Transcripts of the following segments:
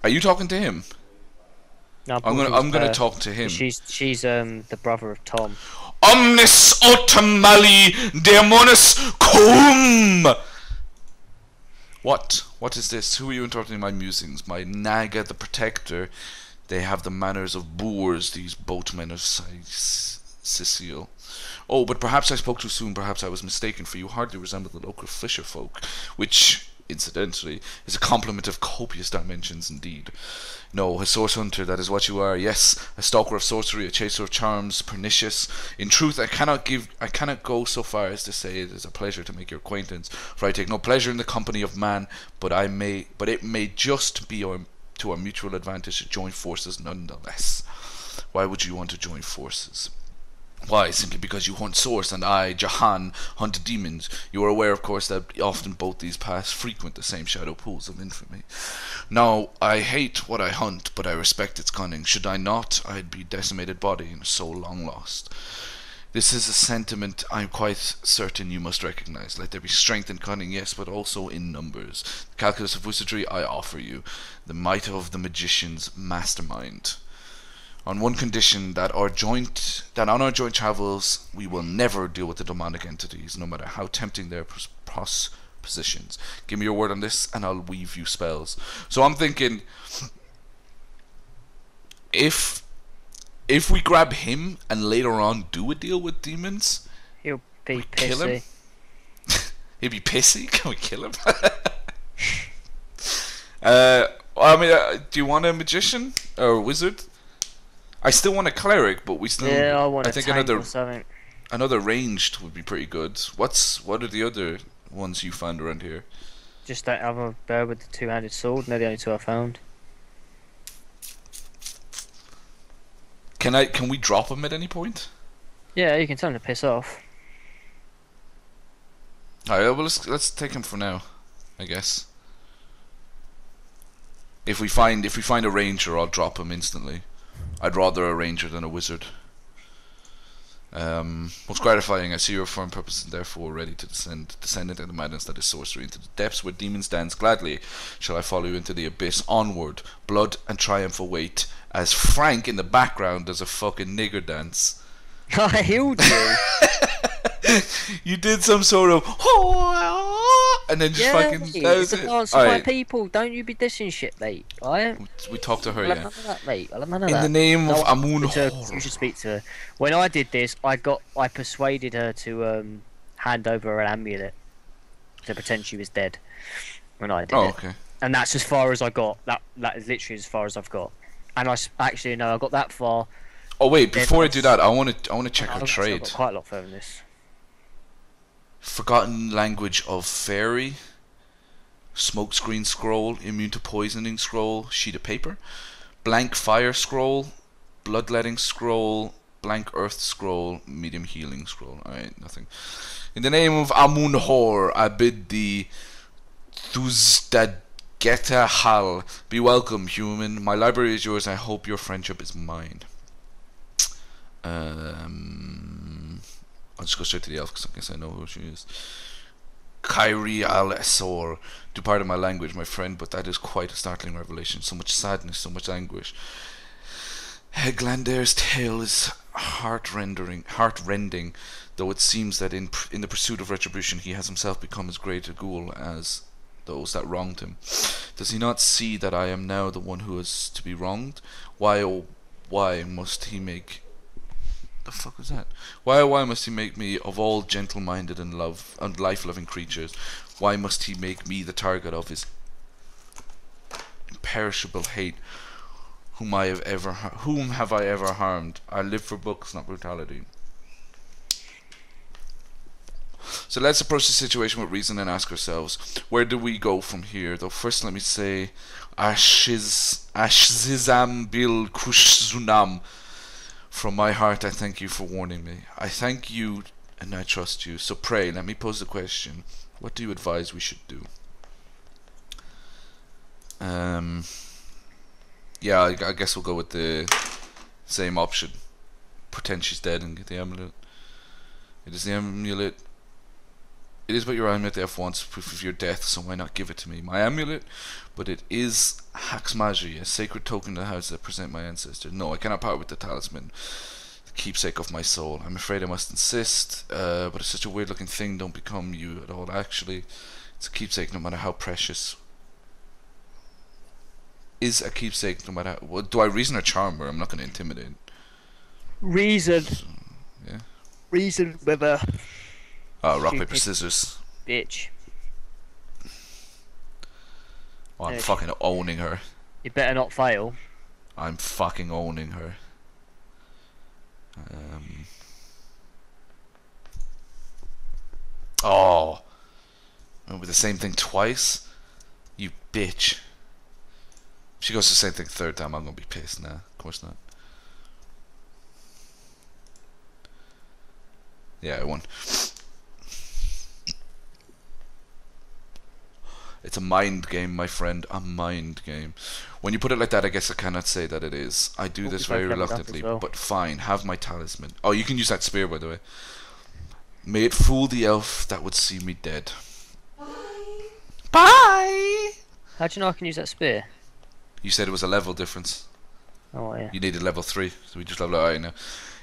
Are you talking to him? No, I'm gonna talk to him. She's the brother of Tom. Omnis autumnali demonis cum. What is this? Who are you interrupting my musings? My Naga the Protector. They have the manners of boors, these boatmen of Sicily. Oh, but perhaps I spoke too soon, perhaps I was mistaken, for you hardly resemble the local fisher folk, which, incidentally, is a compliment of copious dimensions indeed. No, a source hunter, that is what you are. Yes, a stalker of sorcery, a chaser of charms, pernicious. In truth, I cannot go so far as to say it is a pleasure to make your acquaintance, for I take no pleasure in the company of man, but it may just be to our mutual advantage to join forces nonetheless. Why would you want to join forces? Why? Simply because you hunt source and I, Jahan, hunt demons. You are aware, of course, that often both these paths frequent the same shadow pools of infamy. Now, I hate what I hunt, but I respect its cunning. Should I not, I'd be decimated body and a soul long lost. This is a sentiment I'm quite certain you must recognize. Let there be strength and cunning, yes, but also in numbers. The calculus of wizardry I offer you, the might of the magician's mastermind. On one condition, that on our joint travels we will never deal with the demonic entities, no matter how tempting their propositions. Give me your word on this, and I'll weave you spells. So I'm thinking, if we grab him and later on do a deal with demons, He'll be kill him. pissy. He'd be pissy. Can we kill him? Do you want a magician or a wizard? I still want a cleric, but we still. Yeah, I want a think tank or something. another ranged would be pretty good. What are the other ones you found around here? Just that other bird with the two-handed sword. They're the only two I found. Can we drop him at any point? Yeah, you can tell him to piss off. Alright, well let's take him for now, I guess. If we find a ranger, I'll drop him instantly. I'd rather a ranger than a wizard. Most gratifying, I see your firm purpose and therefore ready to descend into the madness that is sorcery, into the depths where demons dance. Gladly shall I follow you into the abyss, onward, blood and triumph await, as Frank in the background does a fucking nigger dance. I healed you. You did some sort of and then just fucking. It's a dance for my people. Don't you be dissing shit, mate. Right? We talked to her, I'll have yeah. none of that, mate. I'll have none of In that. the name of Amun You should speak to her. When I did this, I persuaded her to hand over an amulet to pretend she was dead. When I did it. Okay. And that's as far as I got. That is literally as far as I've got. And actually no, I got that far. Oh wait, before I do that, I want to check her I've trade. got quite a lot further than this. Forgotten language of fairy, smokescreen scroll, immune to poisoning scroll, sheet of paper, blank fire scroll, bloodletting scroll, blank earth scroll, medium healing scroll. Alright, nothing. In the name of Amun Hor, I bid thee Thuzdageta Hal. Be welcome, human. My library is yours, I hope your friendship is mine. I'll just go straight to the elf because I guess I know who she is. Kyrie Al Esor. Do pardon my language, my friend, but that is quite a startling revelation. So much sadness, so much anguish. Glandair's tale is heart-rending, though it seems that in the pursuit of retribution he has himself become as great a ghoul as those that wronged him. Does he not see that I am now the one who is to be wronged? Why, oh, why must he make... The fuck was that? Why must he make me, of all gentle-minded and life-loving creatures, why must he make me the target of his imperishable hate? Whom have I ever harmed? I live for books, not brutality. So let's approach the situation with reason and ask ourselves, where do we go from here? Though first let me say, Ashzizam bil kushzunam. From my heart, I thank you for warning me. I thank you and I trust you. So pray, let me pose the question. What do you advise we should do? Yeah, I guess we'll go with the same option. Pretend she's dead and get the amulet. It is the amulet It is but your amulet they have once, proof of your death, so why not give it to me? My amulet, but it is Haxmagi, a sacred token to the house that present my ancestors. No, I cannot part with the talisman, the keepsake of my soul. I'm afraid I must insist, but it's such a weird looking thing, don't become you at all. Actually, it's a keepsake no matter how precious. Is a keepsake no matter how, well, do I reason or charm her? I'm not going to intimidate. Reason. So, yeah. Reason with a Oh, rock, paper, stupid scissors. bitch. Oh, I'm fucking owning her. You better not fail. I'm fucking owning her. Oh. Went with the same thing twice? You bitch. If she goes the same thing third time, I'm gonna be pissed. Nah, of course not. Yeah, I won. It's a mind game, my friend. A mind game. When you put it like that, I guess I cannot say that it is. I do this very reluctantly, but fine. Have my talisman. Oh, you can use that spear, by the way. May it fool the elf that would see me dead. Bye! How do you know I can use that spear? You said it was a level difference. Oh, yeah. You needed level 3, so we just leveled it out now.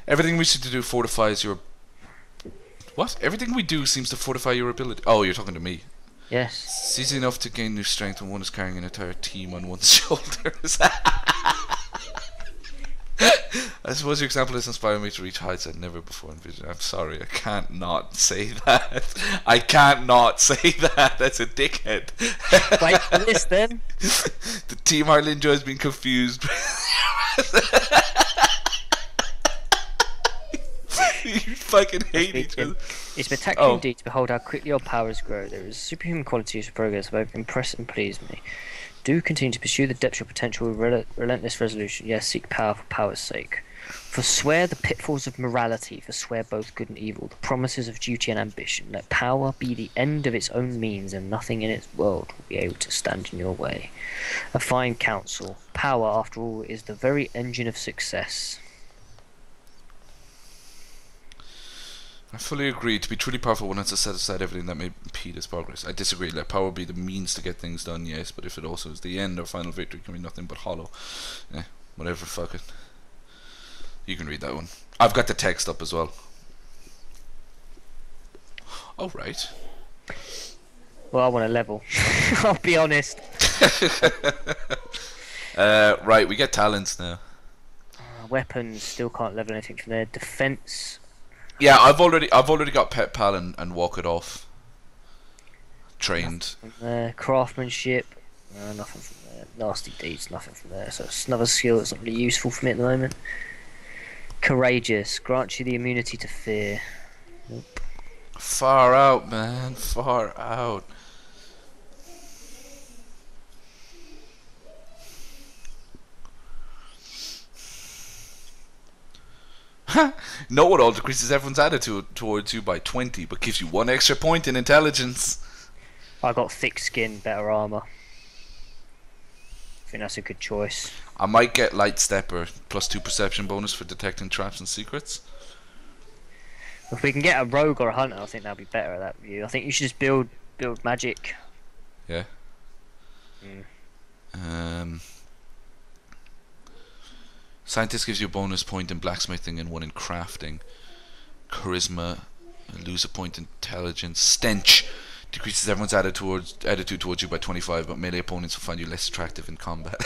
Everything we seem to do fortifies your... What? Everything we do seems to fortify your ability. Oh, you're talking to me. Yes. It's easy enough to gain new strength when one is carrying an entire team on one's shoulders. I suppose your example has inspired me to reach heights I'd never before envisioned. I'm sorry, I can't not say that. I can't not say that. That's a dickhead. Wait for this then. The team hardly enjoys being confused. You fucking hate each other. It's spectacular indeed to behold how quickly your powers grow. There is superhuman qualities of progress that both impress and please me. Do continue to pursue the depths of your potential with relentless resolution. Yes, seek power for power's sake. Forswear the pitfalls of morality, forswear both good and evil, the promises of duty and ambition. Let power be the end of its own means, and nothing in its world will be able to stand in your way. A fine counsel. Power, after all, is the very engine of success. I fully agree. To be truly powerful, one has to set aside everything that may impede its progress. I disagree. Let power be the means to get things done, yes, but if it also is the end, our final victory can be nothing but hollow. Whatever, fuck it. You can read that one. I've got the text up as well. Oh, right. Well, I want a level. I'll be honest. Right, we get talents now. Weapons, still can't level anything from there. Defense. Yeah, I've already got Pet Pal and Walk It Off trained. Craftsmanship, nothing from there. Nasty Deeds, nothing from there. So it's another skill that's not really useful for me at the moment. Courageous, grants you the immunity to fear. Nope. Far out, man. Far out. Know-it-all decreases everyone's attitude towards you by 20, but gives you 1 extra point in intelligence. I got thick skin, better armor. I think that's a good choice. I might get Light Stepper, +2 perception bonus for detecting traps and secrets. If we can get a rogue or a hunter, I think that'll be better at that view. I think you should just build magic. Yeah. Scientist gives you a bonus point in blacksmithing and 1 in crafting. Charisma, lose a point in intelligence. Stench decreases everyone's attitude towards you by 25, but melee opponents will find you less attractive in combat.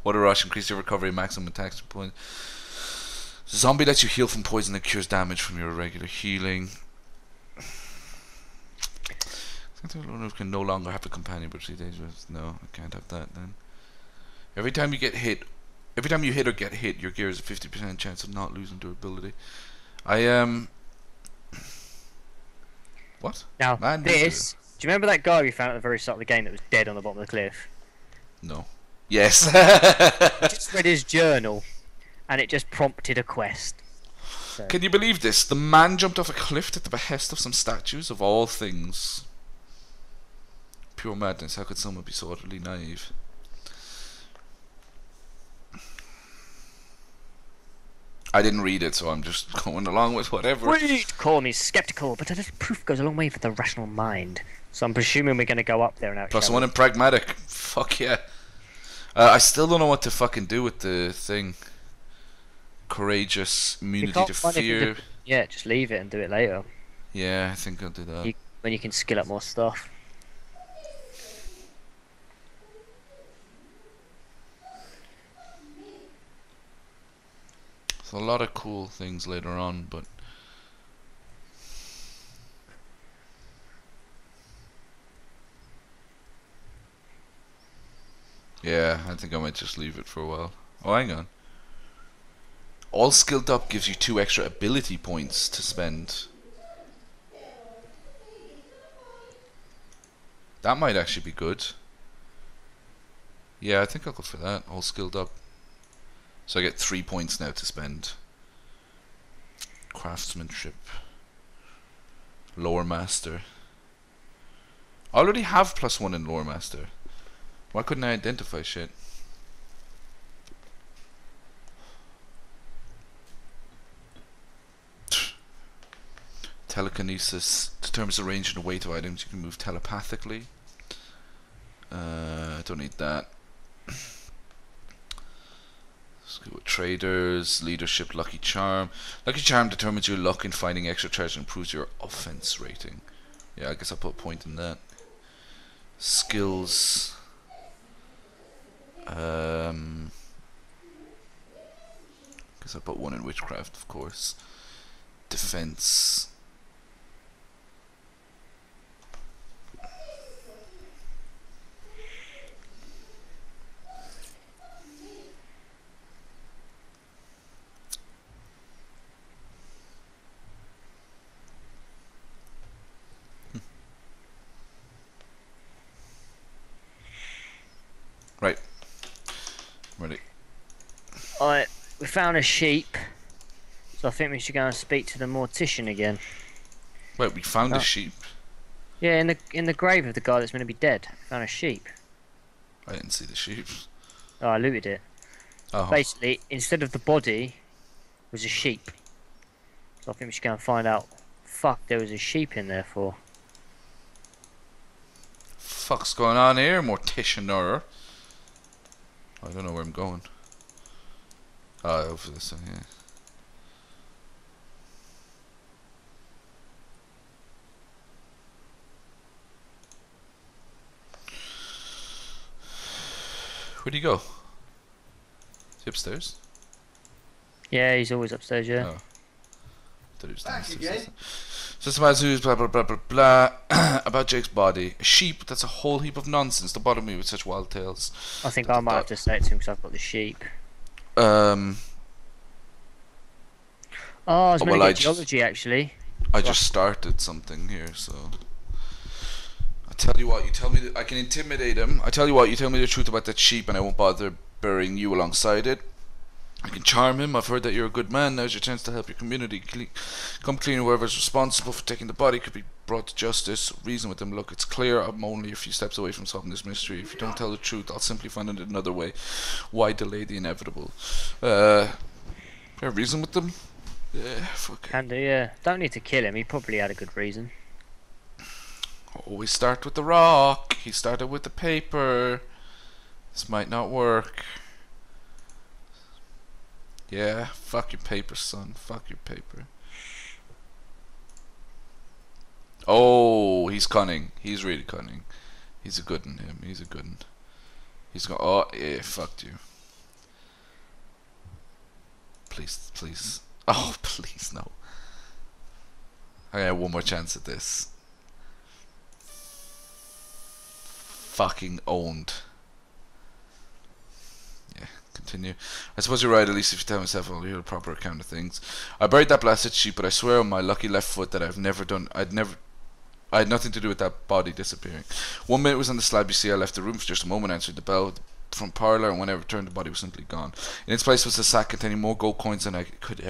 Water Rush increases your recovery maximum attacks point. Zombie lets you heal from poison that cures damage from your regular healing. Can no longer have a companion but 3 days rest. No, I can't have that then. Every time you hit or get hit, your gear has a 50% chance of not losing durability. What? Now, do you remember that guy we found at the very start of the game that was dead on the bottom of the cliff? No. Yes. I just read his journal, and it just prompted a quest. So. Can you believe this? The man jumped off a cliff at the behest of some statues, of all things. Pure madness. How could someone be so utterly naive? I didn't read it, so I'm just going along with whatever. Read! Call me skeptical, but a little proof goes a long way for the rational mind. So I'm presuming we're going to go up there and out. +1 in pragmatic. Fuck yeah. I still don't know what to fucking do with the thing. Courageous, immunity to fear. Yeah, just leave it and do it later. Yeah, I think I'll do that. When you can skill up more stuff. There's a lot of cool things later on, but yeah, I think I might just leave it for a while. Oh, hang on. All skilled up gives you 2 extra ability points to spend. That might actually be good. Yeah, I think I'll go for that. All skilled up. So I get 3 points now to spend. Craftsmanship. Lore Master. I already have +1 in Lore Master. Why couldn't I identify shit? Telekinesis determines the range and the weight of items you can move telepathically. I don't need that. Let's go with traders, leadership, lucky charm. Lucky charm determines your luck in finding extra treasure and improves your offense rating. Yeah, I guess I'll put a point in that. Skills. Guess I'll put 1 in witchcraft, of course. Defense. Right. Ready. Alright, we found a sheep. So I think we should go and speak to the mortician again. Wait, we found a sheep? Yeah, in the grave of the guy that's going to be dead. We found a sheep. I didn't see the sheep. Oh, I looted it. Oh. Basically, instead of the body, was a sheep. So I think we should go and find out. Fuck, there was a sheep in there for. Fuck's going on here, morticianer? I don't know where I'm going. Oh, over this one, yeah. Where'd he go? Is he upstairs? Yeah, he's always upstairs, yeah. Oh. Thought he was downstairs. Systemizers, blah blah blah blah blah. About Jake's body. A sheep, that's a whole heap of nonsense to bother me with such wild tales. I think I might have to say it to him because I've got the sheep. Oh, I was meant to get geology actually. I just started something here, so I tell you what, you tell me that I can intimidate him. I tell you what, you tell me the truth about that sheep and I won't bother burying you alongside it. I can charm him. I've heard that you're a good man. Now's your chance to help your community. Come clean. Whoever's responsible for taking the body could be brought to justice. Reason with them. Look, it's clear I'm only a few steps away from solving this mystery. If you don't tell the truth, I'll simply find it another way. Why delay the inevitable? Reason with them? Yeah, fuck. Can do, yeah. Don't need to kill him. He probably had a good reason. Always start with the rock. He started with the paper. This might not work. Yeah, fuck your paper, son. Fuck your paper. Oh, he's cunning. He's really cunning. He's a good one, him. He's a good one. He's going. Oh, yeah, fucked you. Please, please. Oh, please, no. I have one more chance at this. Fucking owned. Continue. I suppose you're right, at least if you tell myself I'll hear a proper account of things. I buried that blasted sheep, but I swear on my lucky left foot that I had nothing to do with that body disappearing. 1 minute was on the slab, you see. I left the room for just a moment, answered the bell from parlour, and when I returned, the body was simply gone. In its place was a sack containing more gold coins than I could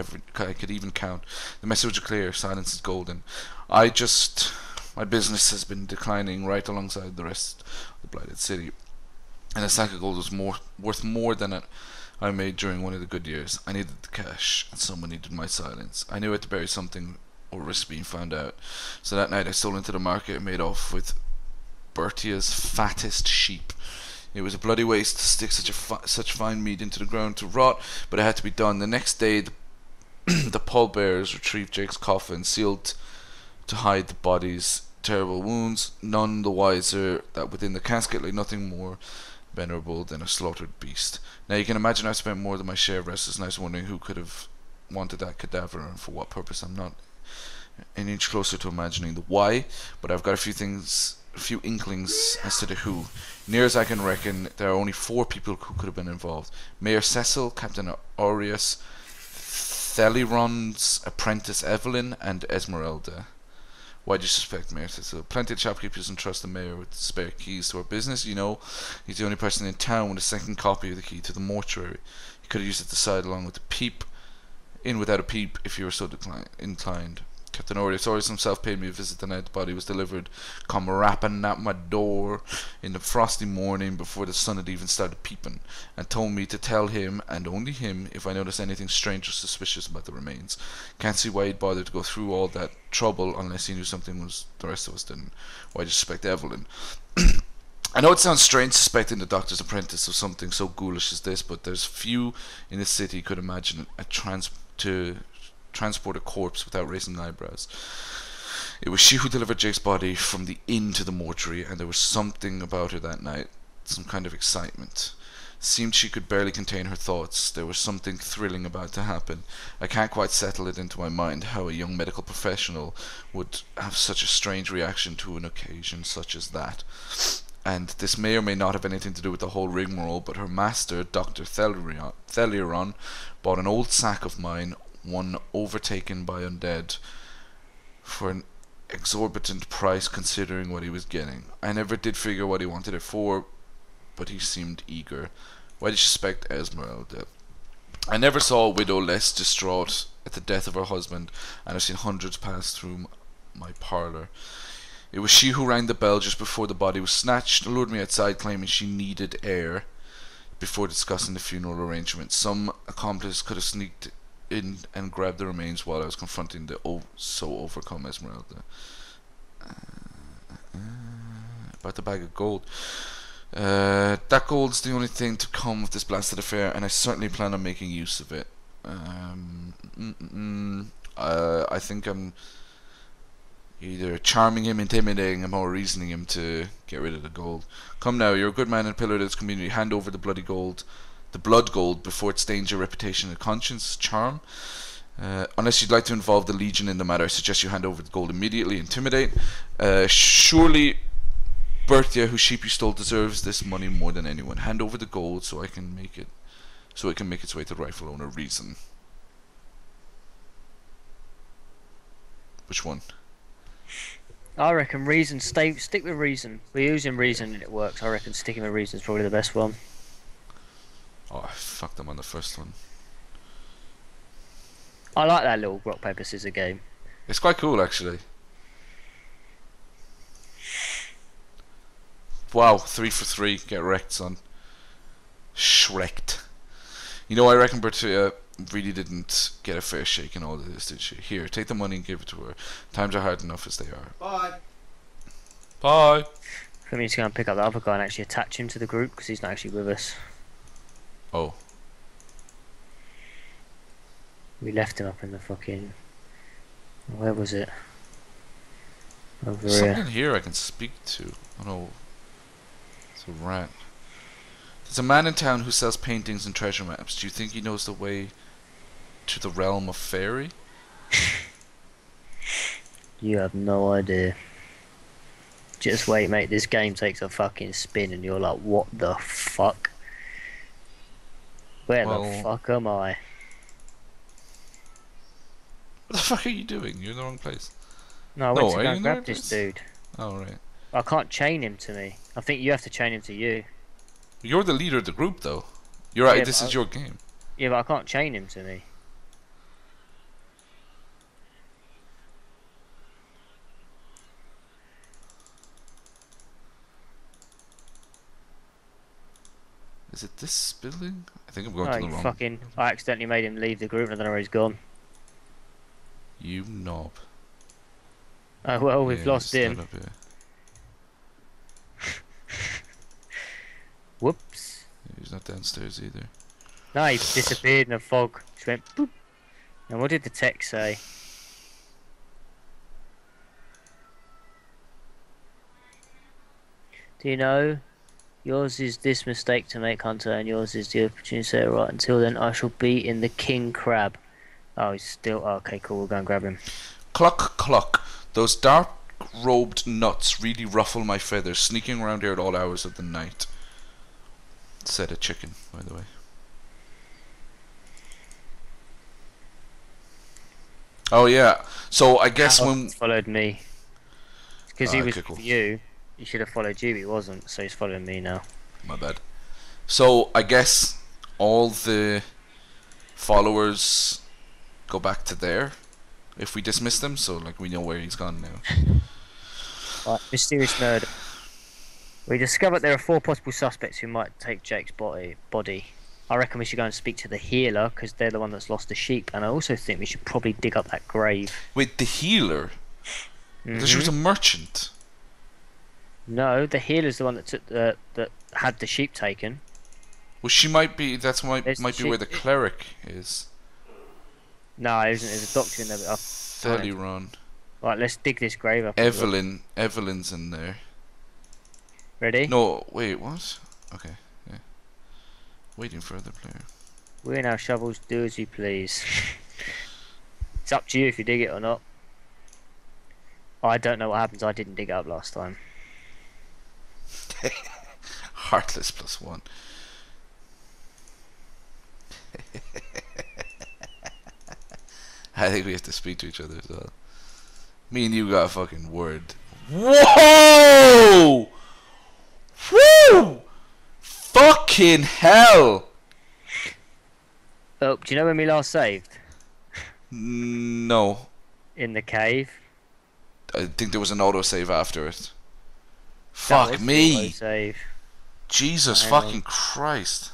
even count. The message was clear: silence is golden. My business has been declining right alongside the rest of the blighted city. And a sack of gold was worth more than a I made during one of the good years. I needed the cash, and someone needed my silence. I knew I had to bury something or risk being found out. So that night I stole into the market and made off with Bertia's fattest sheep. It was a bloody waste to stick such fine meat into the ground to rot, but it had to be done. The next day, the pallbearers retrieved Jake's coffin, sealed to hide the body's terrible wounds, none the wiser that within the casket lay nothing more venerable than a slaughtered beast. Now you can imagine I've spent more than my share of restless nights wondering who could have wanted that cadaver and for what purpose. I'm not an inch closer to imagining the why, but I've got a few inklings as to the who. Near as I can reckon, there are only 4 people who could have been involved: Mayor Cecil, Captain Aureus, Theliron's apprentice Evelyn, and Esmeralda. Why do you suspect Mayor Cecil? Plenty of shopkeepers don't trust the mayor with spare keys to our business. You know, he's the only person in town with a second copy of the key to the mortuary. He could have used it to side along with the peep, in without a peep, if you were so inclined. Captain Aureus himself paid me a visit the night the body was delivered, come rapping at my door in the frosty morning before the sun had even started peeping, and told me to tell him, and only him, if I noticed anything strange or suspicious about the remains. Can't see why he'd bother to go through all that trouble unless he knew something was the rest of us didn't. Why do you suspect Evelyn? I know it sounds strange suspecting the doctor's apprentice of something so ghoulish as this, but there's few in the city could imagine to transport a corpse without raising eyebrows. It was she who delivered Jake's body from the inn to the mortuary, and there was something about her that night, some kind of excitement. It seemed she could barely contain her thoughts. There was something thrilling about to happen. I can't quite settle it into my mind how a young medical professional would have such a strange reaction to an occasion such as that. And this may or may not have anything to do with the whole rigmarole, but her master, Dr. Theliron, bought an old sack of mine, one overtaken by undead, for an exorbitant price considering what he was getting. I never did figure what he wanted it for, but he seemed eager. Why did you suspect Esmeralda? I never saw a widow less distraught at the death of her husband, and I've seen hundreds pass through my parlour. It was she who rang the bell just before the body was snatched, lured me outside claiming she needed air before discussing the funeral arrangements. Some accomplice could have sneaked in and grabbed the remains while I was confronting the so overcome Esmeralda. About the bag of gold. That gold's the only thing to come of this blasted affair, and I certainly plan on making use of it. I think I'm either charming him, intimidating him, or reasoning him to get rid of the gold. Come now, you're a good man and pillar of this community. Hand over the blood gold, before it stains your reputation and conscience. Charm. Unless you'd like to involve the Legion in the matter, I suggest you hand over the gold immediately. Intimidate. Surely Berthia, whose sheep you stole, deserves this money more than anyone. Hand over the gold so it can make its way to the rightful owner. Reason. Which one? I reckon reason. Stick with reason. We're using reason and it works. I reckon sticking with reason is probably the best one. Oh, I fucked them on the first one. I like that little rock paper scissors game. It's quite cool, actually. Wow, 3 for 3. Get wrecked, son. Shreked. You know, I reckon Bertia really didn't get a fair shake in all of this, did she? Here, take the money and give it to her. Times are hard enough as they are. Bye. Bye. I need to go and pick up the other guy and actually attach him to the group because he's not actually with us. Oh. We left him up in the fucking... Where was it? Over There's here. something here I can speak to. Oh no. It's a rat. There's a man in town who sells paintings and treasure maps. Do you think he knows the way to the realm of fairy? You have no idea. Just wait, mate. This game takes a fucking spin and you're like, what the fuck? Where the fuck am I? What the fuck are you doing? You're in the wrong place. No, I went to go and grab this dude. Oh, right. I can't chain him to me. I think you have to chain him to you. You're the leader of the group, though. You're right. Yeah, This is your game. Yeah, but I can't chain him to me. Is it this building? I think I'm going Oh, to the you wrong. fucking... I accidentally made him leave the group and I don't know where he's gone. You knob. Oh well, Yeah, we've he's lost him. still up here. Whoops. He's not downstairs either. No, he disappeared in a fog. Just went boop. And what did the text say? Do you know? Yours is this mistake to make, Hunter, and yours is the opportunity to say it right. Until then, I shall be in the king crab. Oh, he's still... Oh, okay, cool. We'll go and grab him. Cluck, cluck. Those dark-robed nuts really ruffle my feathers, sneaking around here at all hours of the night. Said a chicken, by the way. Oh yeah. So I guess when followed me, because he was okay, cool. with you. He should have followed you. He wasn't, so he's following me now. My bad. So I guess all the followers go back to there if we dismiss them. So like we know where he's gone now. Right, mysterious murder. We discovered there are 4 possible suspects who might take Jake's body. I reckon we should go and speak to the healer because they're the one that's lost the sheep, and I also think we should probably dig up that grave. Wait, the healer? Because she was a merchant. No, the healer's the one that took that had the sheep taken. Well, she might be. That's might There's be where the cleric is. No, there isn't. There's a doctor in there. But Fairly wrong. Right, let's dig this grave up. Evelyn's in there. Ready? No, wait, what? Okay, yeah. Waiting for other player. We're in our shovels. Do as you please. It's up to you if you dig it or not. I don't know what happens. I didn't dig it up last time. Heartless +1. I think we have to speak to each other as well. Me and you got a fucking word. Whoa! Woo! Fucking hell! Oh, do you know when we last saved? No. In the cave. I think there was an autosave after it. That Fuck was the me! autosave. Jesus Hang on. fucking Christ.